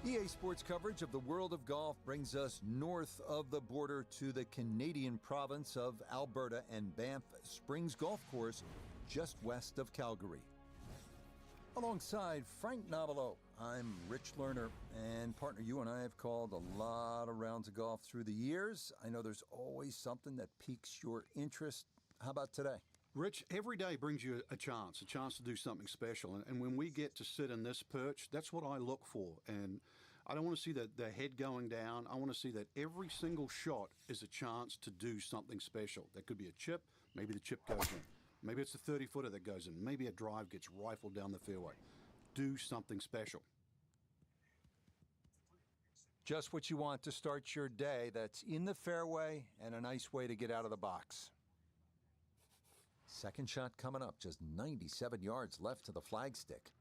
EA Sports coverage of the world of golf brings us north of the border to the Canadian province of Alberta and Banff Springs Golf Course just west of Calgary. Alongside Frank Novelo, I'm Rich Lerner, and partner, you and I have called a lot of rounds of golf through the years. I know there's always something that piques your interest. How about today? Rich, every day brings you a chance to do something special. And when we get to sit in this perch, that's what I look for. And I don't want to see the head going down. I want to see that every single shot is a chance to do something special. That could be a chip. Maybe the chip goes in. Maybe it's a 30-footer that goes in. Maybe a drive gets rifled down the fairway. Do something special. Just what you want to start your day that's in the fairway and a nice way to get out of the box. Second shot coming up, just 97 yards left to the flagstick.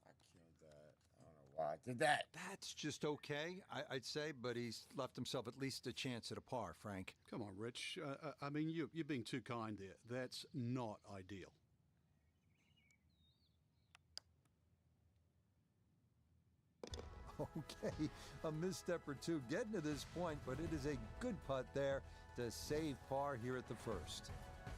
I killed that. I don't know why I did that. That's just okay, I'd say, but he's left himself at least a chance at a par, Frank. Come on, Rich. I mean, you're being too kind there. That's not ideal. Okay, a misstep or two getting to this point, but it is a good putt there to save par here at the first.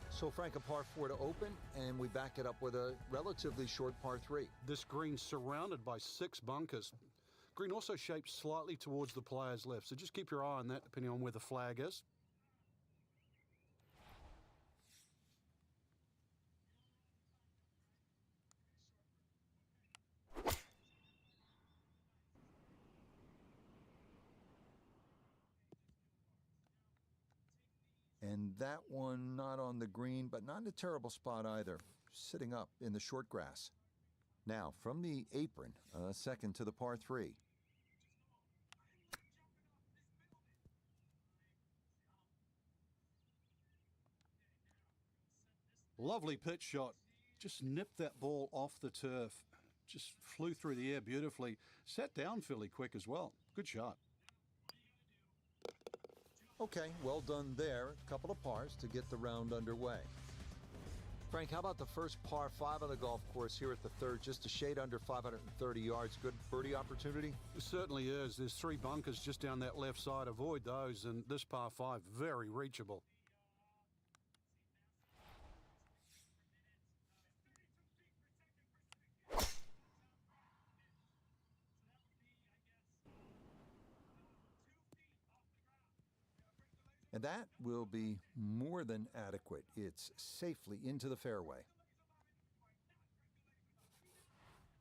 So, Frank, a par 4 to open, and we back it up with a relatively short par 3. This green's surrounded by 6 bunkers. Green also shaped slightly towards the player's left, so just keep your eye on that depending on where the flag is. And that one not on the green, but not in a terrible spot either, sitting up in the short grass. Now, from the apron, second to the par 3. Lovely pitch shot. Just nipped that ball off the turf. Just flew through the air beautifully. Sat down fairly quick as well. Good shot. Okay, well done there. A couple of pars to get the round underway. Frank, how about the first par 5 of the golf course here at the third? Just a shade under 530 yards. Good birdie opportunity? It certainly is. There's 3 bunkers just down that left side. Avoid those, and this par 5, very reachable. And that will be more than adequate. It's safely into the fairway.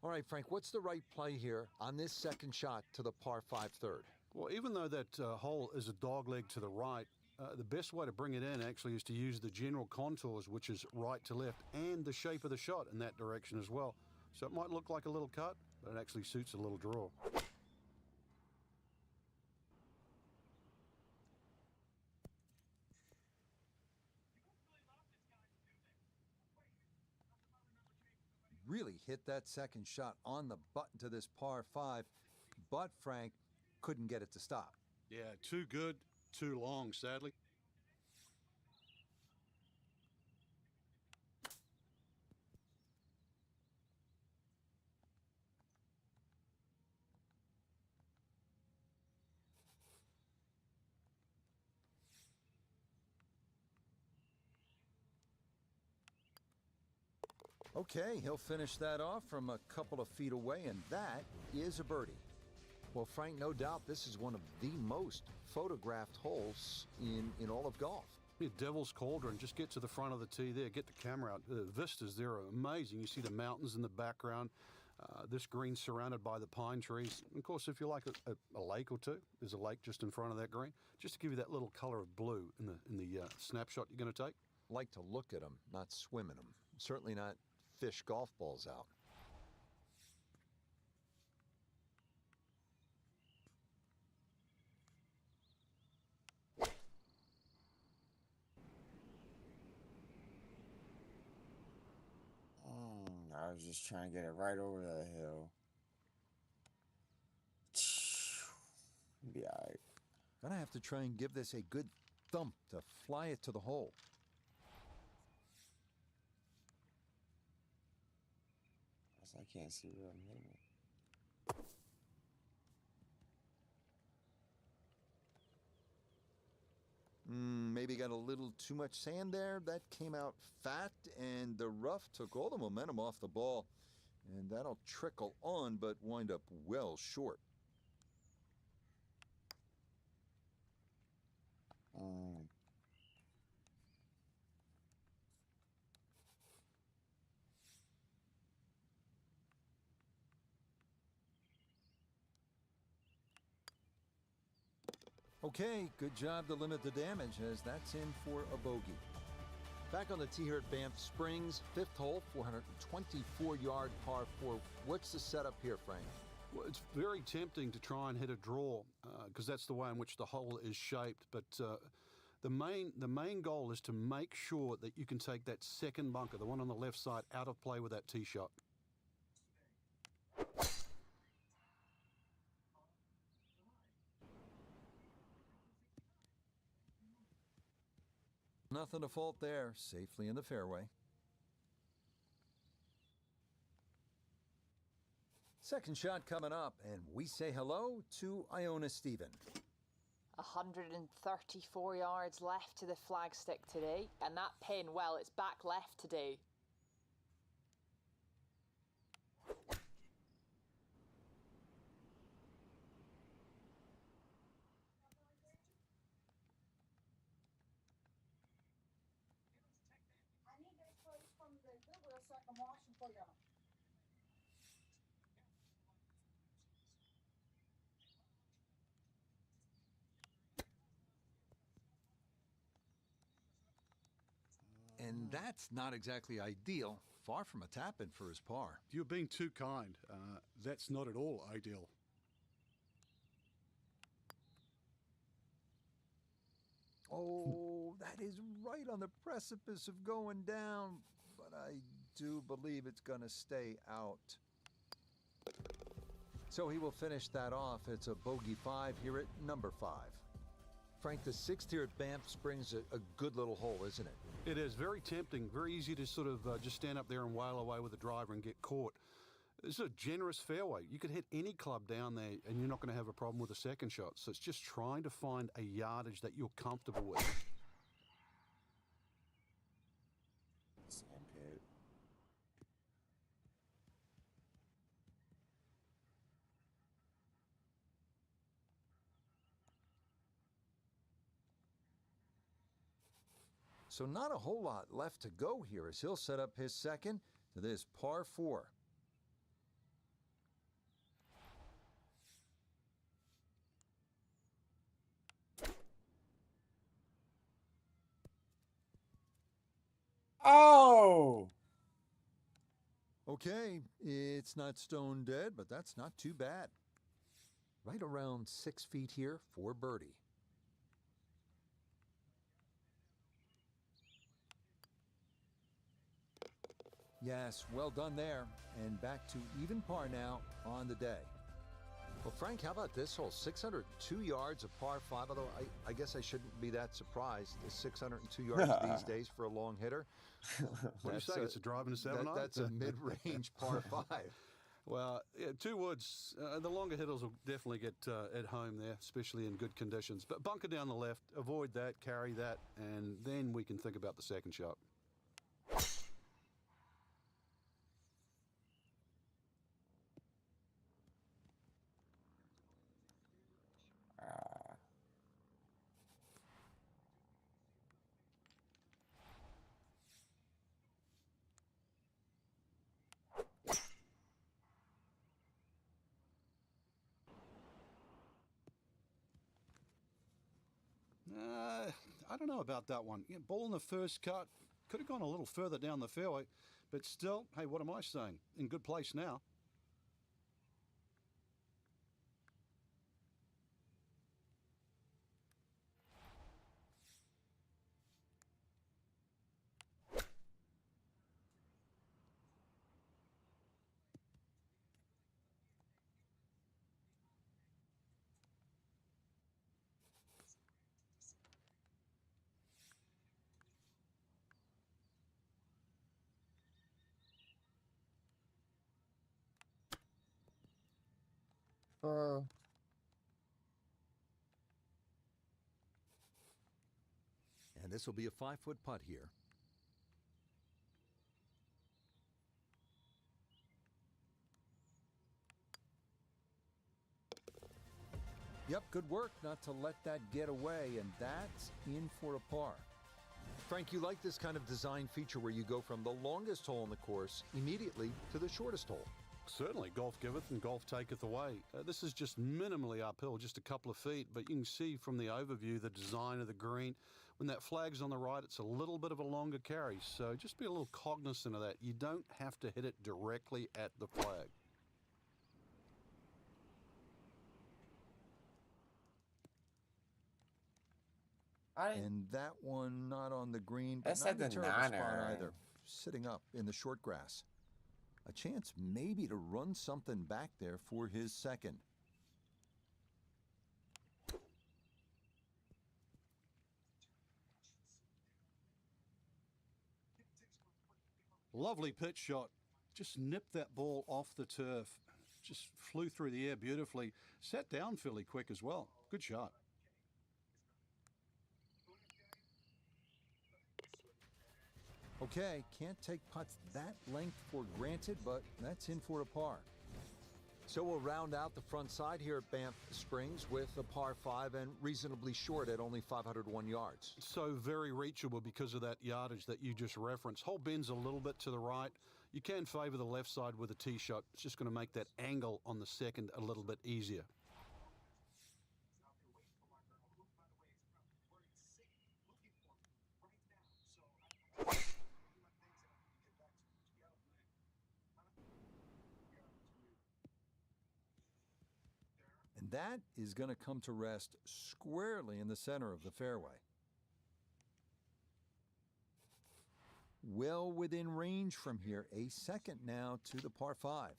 All right, Frank, what's the right play here on this second shot to the par 5 third? Well, even though that hole is a dogleg to the right, the best way to bring it in actually is to use the general contours, which is right to left, and the shape of the shot in that direction as well. So it might look like a little cut, but it actually suits a little draw. Really hit that second shot on the button to this par 5, but Frank couldn't get it to stop. Yeah, too good, too long, sadly. Okay, he'll finish that off from a couple of feet away, and that is a birdie. Well, Frank, no doubt this is one of the most photographed holes in all of golf. Yeah, Devil's Cauldron, just get to the front of the tee there, get the camera out. The vistas there are amazing. You see the mountains in the background. This green surrounded by the pine trees. And of course, if you like a lake or two, there's a lake just in front of that green, just to give you that little color of blue in the snapshot you're going to take. Like to look at them, not swim in them. Certainly not fish golf balls out. I was just trying to get it right over the hill. Be alright. Gonna have to try and give this a good thump to fly it to the hole. I can't see where I'm hitting it. Maybe got a little too much sand there. That came out fat, and the rough took all the momentum off the ball. And that'll trickle on, but wind up well short. Okay, good job to limit the damage, as that's in for a bogey. Back on the tee here at Banff Springs, fifth hole, 424-yard par 4. What's the setup here, Frank? Well, it's very tempting to try and hit a draw because that's the way in which the hole is shaped. But the main goal is to make sure that you can take that second bunker, the one on the left side, out of play with that tee shot. Nothing to fault there, safely in the fairway. Second shot coming up, and we say hello to Iona Stephen. 134 yards left to the flagstick today, and that pin, well, it's back left today. And that's not exactly ideal. Far from a tap-in for his par. You're being too kind. That's not at all ideal. Oh, that is right on the precipice of going down. But I do believe it's going to stay out. So he will finish that off. It's a bogey 5 here at number 5. Frank, the sixth here at Banff Springs, a good little hole, isn't it? It is very tempting, very easy to sort of just stand up there and wail away with the driver and get caught. It's a generous fairway. You could hit any club down there and you're not going to have a problem with the second shot. So it's just trying to find a yardage that you're comfortable with. So not a whole lot left to go here as he'll set up his second to this par 4. Oh! Okay, it's not stone dead, but that's not too bad. Right around 6 feet here for birdie. Yes, well done there. And back to even par now on the day. Well, Frank, how about this hole? 602 yards of par 5, although I guess I shouldn't be that surprised. It's 602 yards these days for a long hitter. What do you say? It's a drive and a 7-iron? That's a mid-range par 5. Well, yeah, 2 woods. The longer hitters will definitely get at home there, especially in good conditions. But bunker down the left, avoid that, carry that, and then we can think about the second shot. I don't know about that one. Yeah, ball in the first cut. Could have gone a little further down the fairway. But still, hey, what am I saying? In good place now. Uh, And this will be a 5-foot putt here. Yep, good work not to let that get away, and that's in for a par. Frank, you like this kind of design feature where you go from the longest hole in the course immediately to the shortest hole. Certainly, golf giveth and golf taketh away. This is just minimally uphill, just a couple of feet, but you can see from the overview the design of the green. When that flag's on the right, it's a little bit of a longer carry, so just be a little cognizant of that. You don't have to hit it directly at the flag. And that one not on the green, but That's not at in a the terrible spot niner. either. Sitting up in the short grass. A chance maybe to run something back there for his second. Lovely pitch shot. Just nipped that ball off the turf. Just flew through the air beautifully. Sat down fairly quick as well. Good shot. Okay, can't take putts that length for granted, but that's in for a par. So we'll round out the front side here at Banff Springs with a par 5 and reasonably short at only 501 yards. So very reachable because of that yardage that you just referenced. Hole bends a little bit to the right. You can favor the left side with a tee shot. It's just going to make that angle on the second a little bit easier. And that is going to come to rest squarely in the center of the fairway. Well within range from here. A second now to the par 5.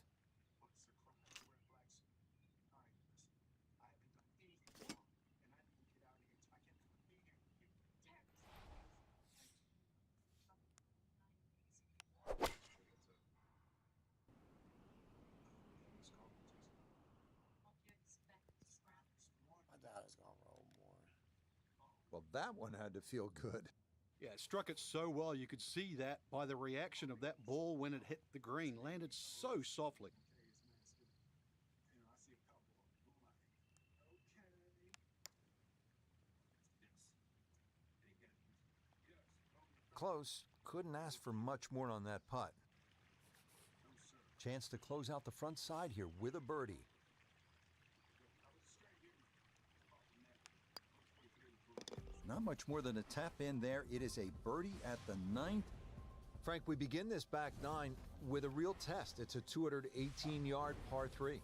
I thought it was gonna roll more. Well, that one had to feel good. Yeah, it struck it so well. You could see that by the reaction of that ball when it hit the green. Landed so softly. Close. Couldn't ask for much more on that putt. Chance to close out the front side here with a birdie. Not much more than a tap in there. It is a birdie at the 9th. Frank, we begin this back 9 with a real test. It's a 218-yard par 3.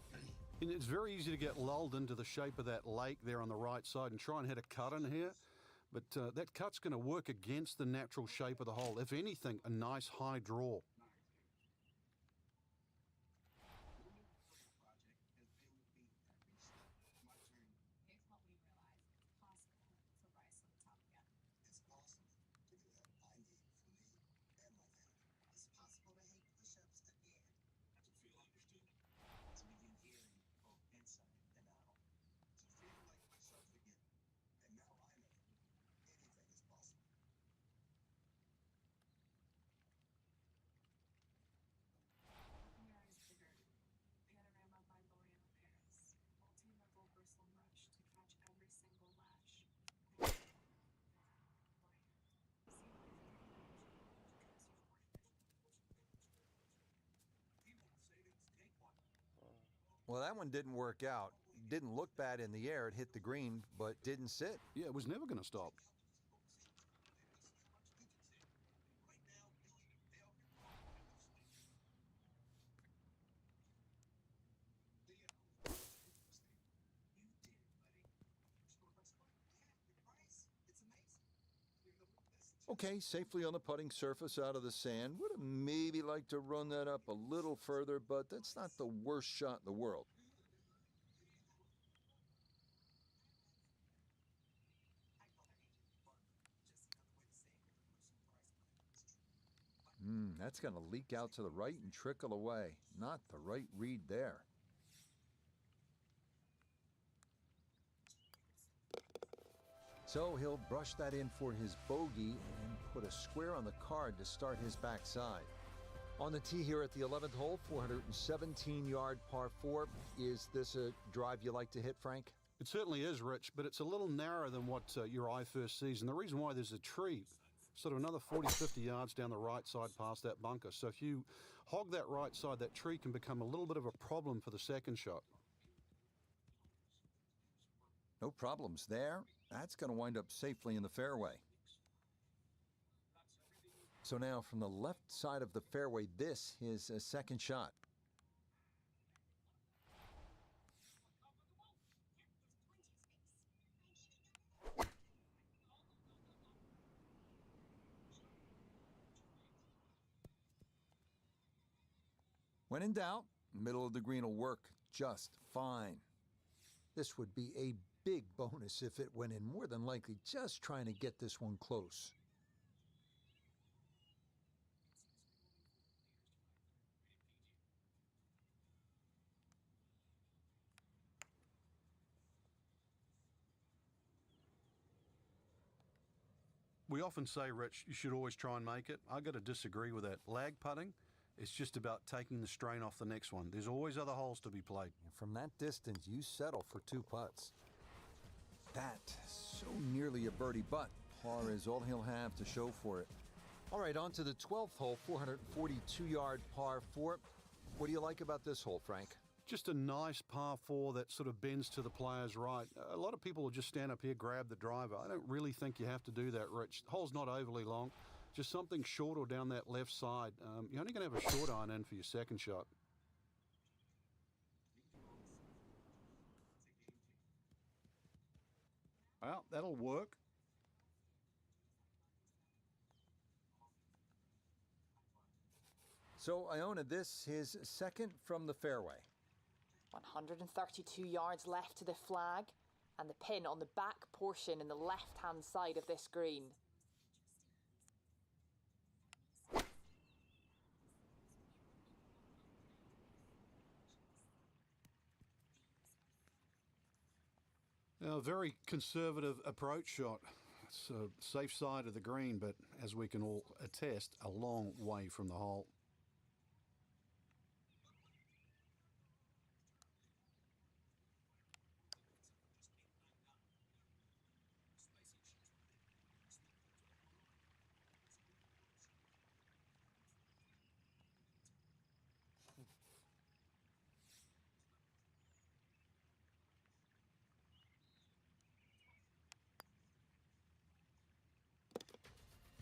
And it's very easy to get lulled into the shape of that lake there on the right side and try and hit a cut in here. But that cut's going to work against the natural shape of the hole. If anything, a nice high draw. Well, that one didn't work out. Didn't look bad in the air. It hit the green, but didn't sit. Yeah, it was never going to stop. Okay, safely on the putting surface out of the sand. Would have maybe liked to run that up a little further, but that's not the worst shot in the world. That's going to leak out to the right and trickle away. Not the right read there. So he'll brush that in for his bogey and put a square on the card to start his backside. On the tee here at the 11th hole, 417-yard par 4. Is this a drive you like to hit, Frank? It certainly is, Rich, but it's a little narrower than what your eye first sees. And the reason why, there's a tree sort of another 40, 50 yards down the right side past that bunker. So if you hog that right side, that tree can become a little bit of a problem for the second shot. No problems there. That's going to wind up safely in the fairway. So now from the left side of the fairway, this is a second shot. When in doubt, middle of the green will work just fine. This would be a big bonus if it went in, more than likely just trying to get this one close. We often say, Rich, you should always try and make it. I got to disagree with that. Lag putting, it's just about taking the strain off the next one. There's always other holes to be played. And from that distance, you settle for 2 putts. That, so nearly a birdie, but par is all he'll have to show for it. All right, on to the 12th hole, 442-yard par 4. What do you like about this hole, Frank? Just a nice par 4 that sort of bends to the player's right. A lot of people will just stand up here, grab the driver. I don't really think you have to do that, Rich. The hole's not overly long. Just something short or down that left side. You're only going to have a short iron in for your second shot. Well, that'll work. So Iona, this is second from the fairway. 132 yards left to the flag, and the pin on the back portion in the left-hand side of this green. Now, a very conservative approach shot. It's a safe side of the green, but as we can all attest, a long way from the hole.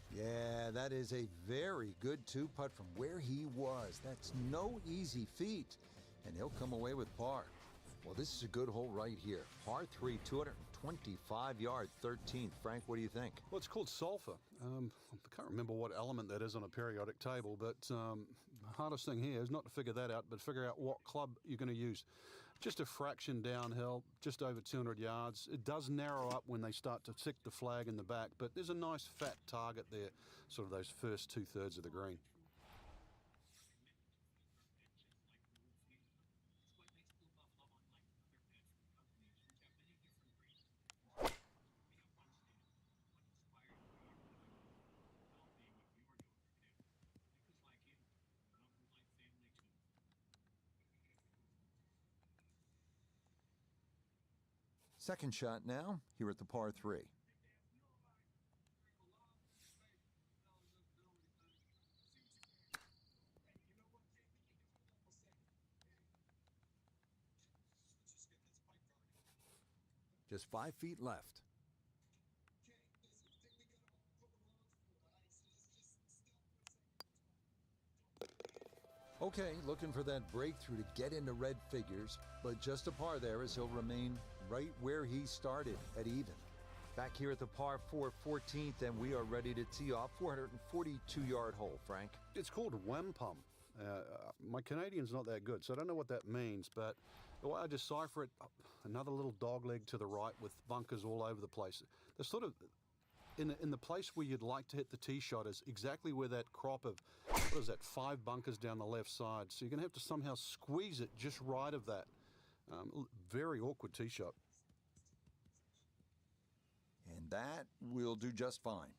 Yeah, that is a very good 2-putt from where he was. That's no easy feat, and he'll come away with par. Well, this is a good hole right here. Par 3, 225-yard 13th. Frank, what do you think? Well, it's called sulfur. I can't remember what element that is on a periodic table, but the hardest thing here is not to figure that out, but figure out what club you're going to use. Just a fraction downhill, just over 200 yards. It does narrow up when they start to tick the flag in the back, but there's a nice fat target there, sort of those first 2/3 of the green. Second shot now, here at the par 3. Just 5 feet left. Okay, looking for that breakthrough to get into red figures, but just a par there as he'll remain right where he started at even. Back here at the par 4 14th, and we are ready to tee off. 442-yard hole, Frank. It's called wampum. My Canadian's not that good, so I don't know what that means, but the way I decipher it, another little dog leg to the right with bunkers all over the place. They're sort of in the place where you'd like to hit the tee shot is exactly where that crop of, what is that, 5 bunkers down the left side. So you're going to have to somehow squeeze it just right of that. Very awkward tee shot. And That will do just fine.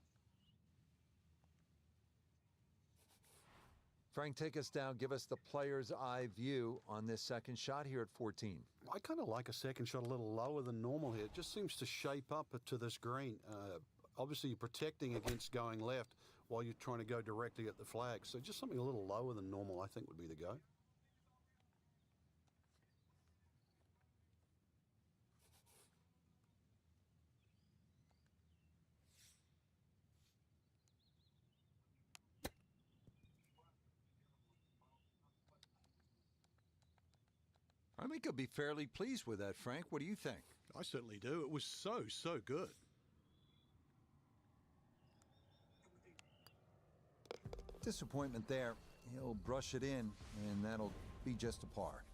Frank, take us down. Give us the player's eye view on this second shot here at 14. I kind of like a second shot a little lower than normal here. It just seems to shape up to this green. Obviously, you're protecting against going left while you're trying to go directly at the flag. So just something a little lower than normal, I think, would be the go. I think he'll be fairly pleased with that, Frank. What do you think? I certainly do. It was so good. Disappointment there. He'll brush it in, and that'll be just a par.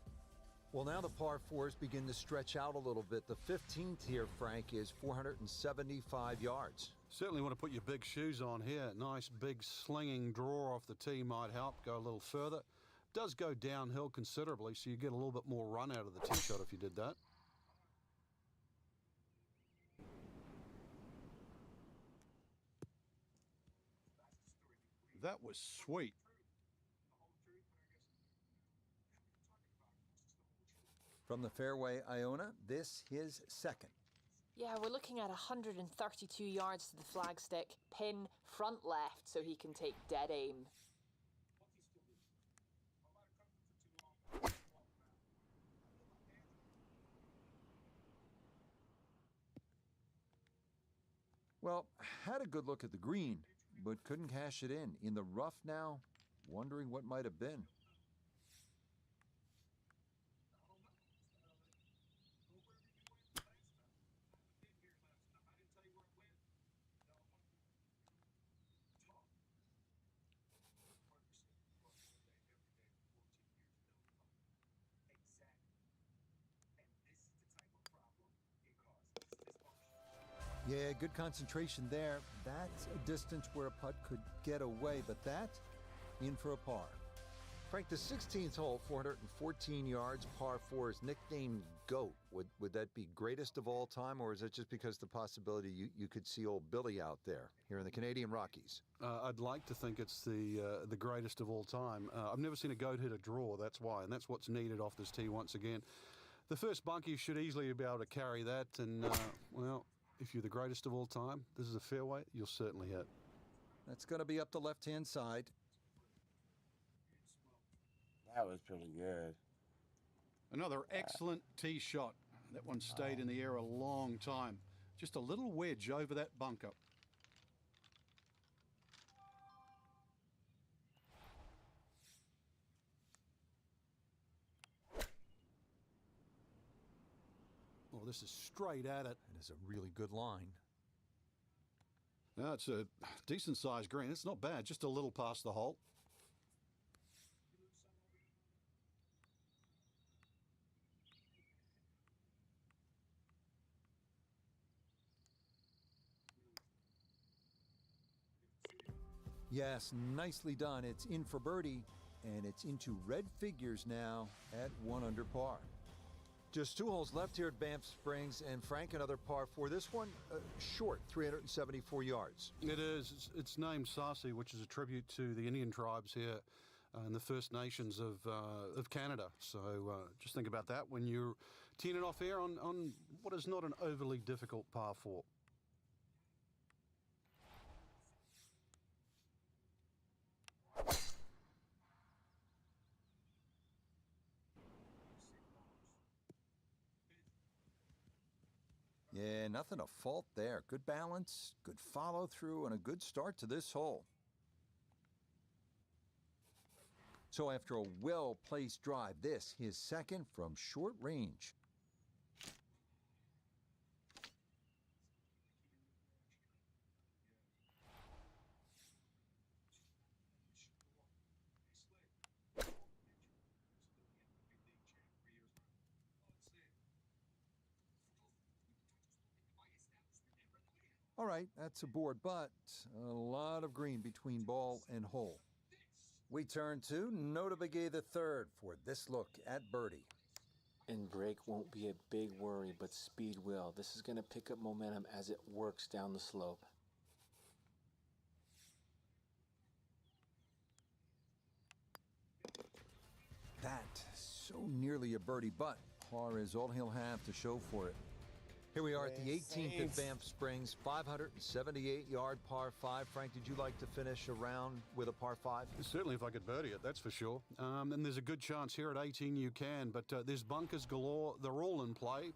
Well, now the par fours begin to stretch out a little bit. The 15th here, Frank, is 475 yards. Certainly want to put your big shoes on here. Nice big slinging draw off the tee might help. Go a little further. Does go downhill considerably, so you get a little bit more run out of the tee shot if you did that. That was sweet. From the fairway, Iona, this his second. Yeah, we're looking at 132 yards to the flagstick. Pin front left so he can take dead aim. Well, had a good look at the green, but couldn't cash it in. In the rough now, wondering what might have been. Yeah, good concentration there. That's a distance where a putt could get away, but that, in for a par. Frank, the 16th hole, 414 yards, par 4 is nicknamed GOAT. Would that be greatest of all time, or is it just because the possibility you could see old Billy out there here in the Canadian Rockies? I'd like to think it's the greatest of all time. I've never seen a GOAT hit a draw, that's why, and that's what's needed off this tee once again. The first bunkie should easily be able to carry that, and, well, if you're the greatest of all time, this is a fairway, you'll certainly hit. That's going to be up the left-hand side. That was pretty good. Another excellent tee shot. That one stayed in the air a long time. Just a little wedge over that bunker. Oh, this is straight at it. It is a really good line. No, it's a decent-sized green. It's not bad, just a little past the hole. Yes, nicely done. It's in for birdie, and it's into red figures now at 1 under par. Just 2 holes left here at Banff Springs, and Frank, another par 4. This one short, 374 yards. It is. It's named Sarsi, which is a tribute to the Indian tribes here and the First Nations of Canada. So just think about that when you're teeing it off here on what is not an overly difficult par 4. Yeah, nothing to fault there. Good balance, good follow through, and a good start to this hole. So after a well-placed drive, this his second from short range. All right, that's a board, but a lot of green between ball and hole. We turn to Nota Begay III for this look at birdie. And break won't be a big worry, but speed will. This is going to pick up momentum as it works down the slope. That so nearly a birdie, but par is all he'll have to show for it. Here we are at the 18th at Banff Springs, 578-yard par 5. Frank, did you like to finish a round with a par 5? Certainly if I could birdie it, that's for sure. And there's a good chance here at 18 you can, but there's bunkers galore. They're all in play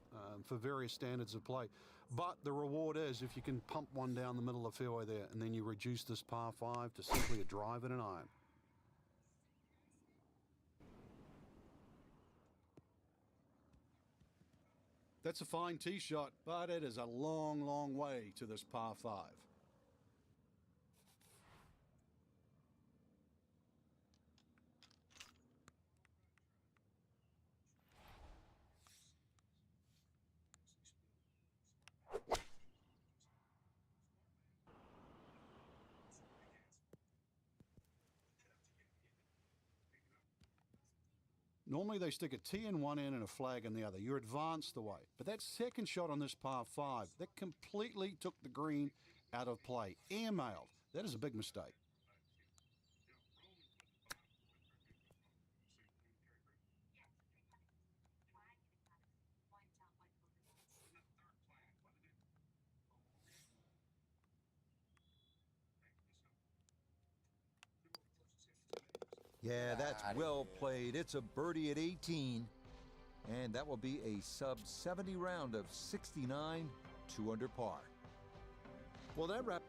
for various standards of play. But the reward is if you can pump one down the middle of the fairway there, and then you reduce this par 5 to simply a drive and an iron. That's a fine tee shot, but it is a long, long way to this par 5. Normally they stick a tee in one end and a flag in the other. You're advanced the way. But that second shot on this par 5, that completely took the green out of play. Airmailed. That is a big mistake. Yeah, that's well played. It's a birdie at 18. And that will be a sub-70 round of 69, 2 under par. Well, that wrap.